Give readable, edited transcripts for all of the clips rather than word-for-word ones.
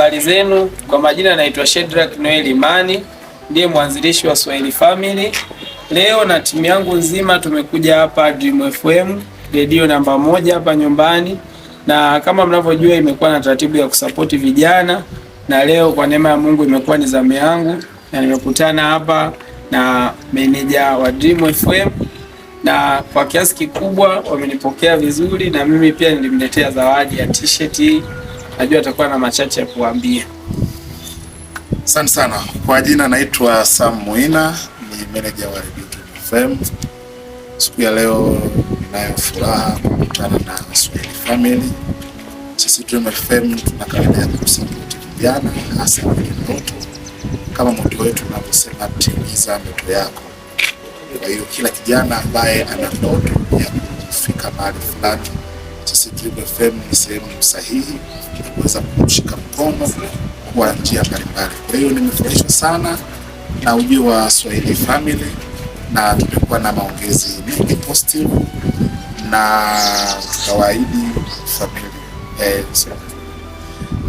Habari zenu, kwa majina naitwa Shedrack Noel Imani, ndiye mwanzilishi wa Swahili Family. Leo na timu yangu nzima tumekuja hapa Dream FM, redio namba 1 hapa nyumbani, na kama mnavyojua imekuwa na taratibu ya kusapoti vijana, na leo kwa neema ya Mungu imekuwa ni zamu yangu, na nimekutana hapa na meneja wa Dream FM, na kwa kiasi kikubwa wamenipokea vizuri, na mimi pia nilimletea zawadi ya t-shirt hii. Najua atakuwa na machache ya kuambia. Asante sana. Kwa jina naitwa Sam Muina, ni meneja wa Radio Dream FM. Siku ya leo ninayo furaha kukutana na Swahili Family. Sisi Dream FM tunakaribia kusapoti vijana, hasa watoto. Kama motto wetu unavyosema, timiza ndoto yako. Kwa hiyo kila kijana ambaye ana ndoto ya kufika mahali fulani, sisi Dream FM ni sehemu sahihi ya kuweza kumshika mkono kwa njia mbalimbali. Kwa hiyo nimefurahishwa sana na ujio wa Swahili Family, na tumekuwa na maongezi mengi positive, na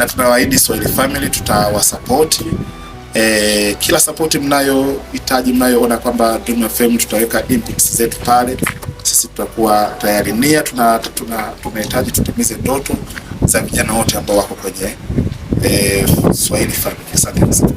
tunawaahidi Swahili Family tutawasapoti. Kila support mnayohitaji, mnayoona kwamba Dream FM tutaweka inputs zetu pale, sisi tutakuwa tayari. Nia tunahitaji tutimize ndoto za vijana wote ambao wako kwenye Swahili Family. Asante sana.